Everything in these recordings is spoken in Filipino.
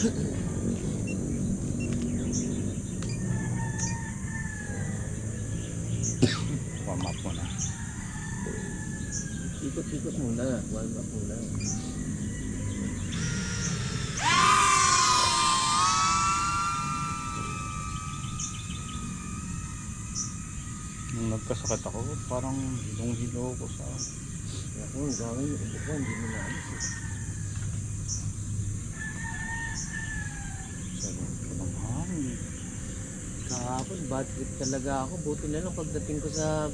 Warm up muna. Ikot-ikot muna, warm up muna. Nung nagkasakit ako, parang hilong-hilo ko sa... Ako, ang gawin yung upo ko, hindi mo naalis eh. Sarap ko ng hangin. Kahapon, bad trip talaga ako. Buti na lang pagdating ko sa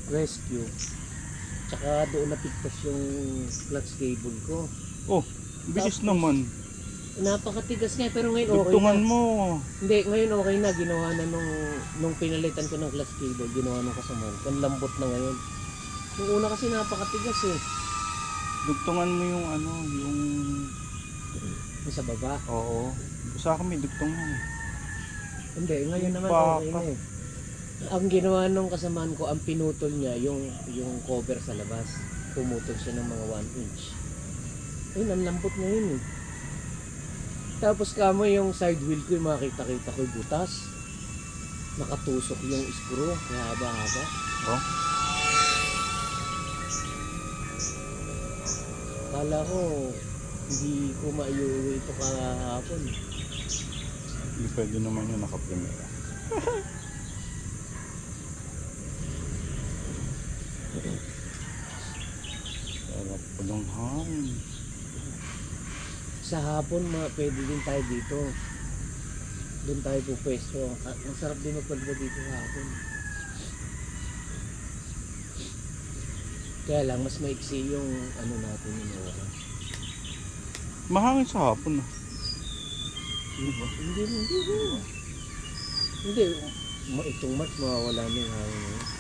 rescue. Tsaka doon napigtas yung clutch cable ko. Oh, bilis Tapos, naman. Napakatigas nga, pero ngayon okay Dugtungan na. mo. Hindi, ngayon okay na. Ginawa na nung pinalitan ko ng clutch cable. Ginawa nung kasamahan ko. Ang lambot na ngayon. Nung una kasi napakatigas eh. Dugtungan mo yung ano, yung... Yung sa baba. Oo. Sa akin may dugtungan. Hindi, ngayon naman Baka. okay na eh. Ang ginawa nung kasamahan ko, ang pinutol niya yung cover sa labas. Pumutol siya ng mga 1 inch. Ayun, ang lambot na yun eh. Tapos kamo yung side wheel ko, yung makita-kita ko yung butas. Nakatusok yung screw, kaya haba-haba. Oh. Kala ko, hindi ko maiuwi ito kahapon. Hindi pwede naman yun nakaprimera. Sarap ko ng hangin. Sa hapon, pwede din tayo dito. Doon tayo pupwesto. Ang sarap din magpadba dito sa hapon. Kaya lang, mas maiksi yung ano natin yung oras. Mahangin sa hapon ah. Hindi. Itong March, mawawala na yung hangin.